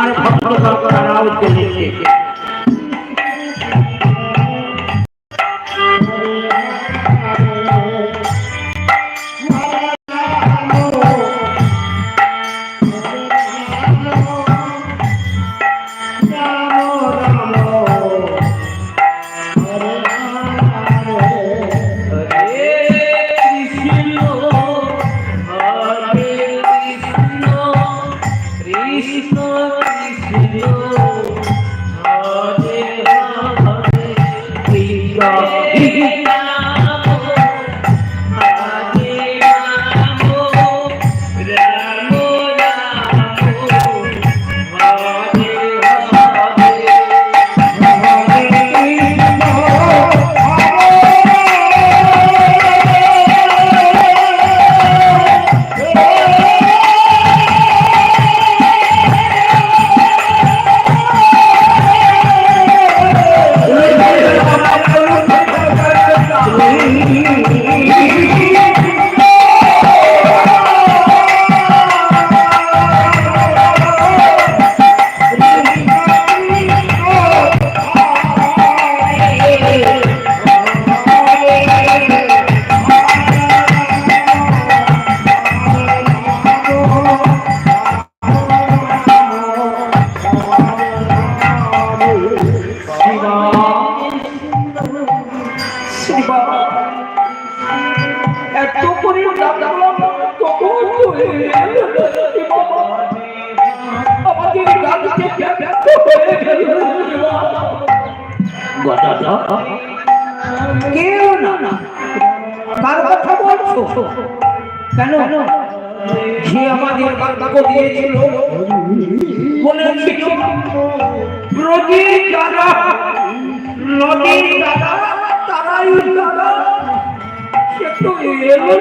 আর ভক্ত সরকারাও চলেছে। কেউ না কার কথা বলছো কেন? যে আমাদের বাক্য দিয়েছিল বলেছিল নদীর দাদা তারাই দাদা, সে তো এলো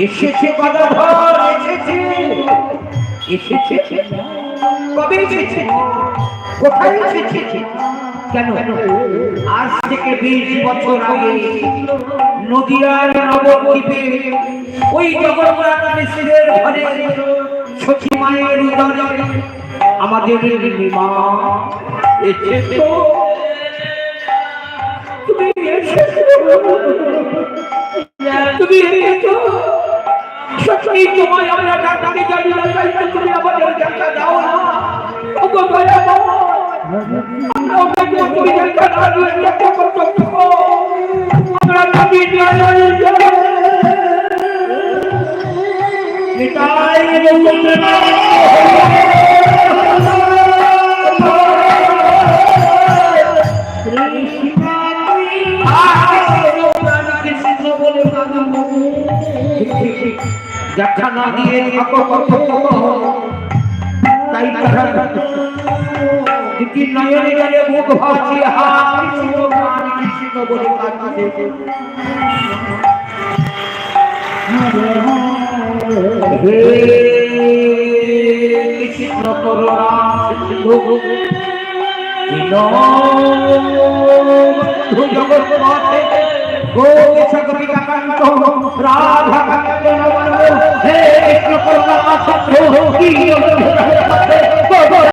এসেছে বাধাধর এসেছে কবে এসেছে? কোথায় এসেছে? কেন? আজ থেকে 20 বছর আগে নদিয়ার নবদ্বীপে ওই জগন্নাথ মিশ্রের ঘরে সখী মায়ের উদরে আমাদের মা এসেছো। তুমি এসেছো সত্যি, তোমায় আমরা ডাকতে জানি না, তুমি আমাদের দেখা দাও না। ওগো দয়া করো, আমরা তুমি দেখা দাও, দেখা করতে আমরা দাবি জানাই নিতাই বলতে না। দেখা না দিয়ে তাই নয়নে গেলে মুখ ভাসি বলে কৃষ্ণ করুণা জগৎপথে গোবিন্দ গোপিকাকান্ত রাধা হে কৃষ্ণ করুণা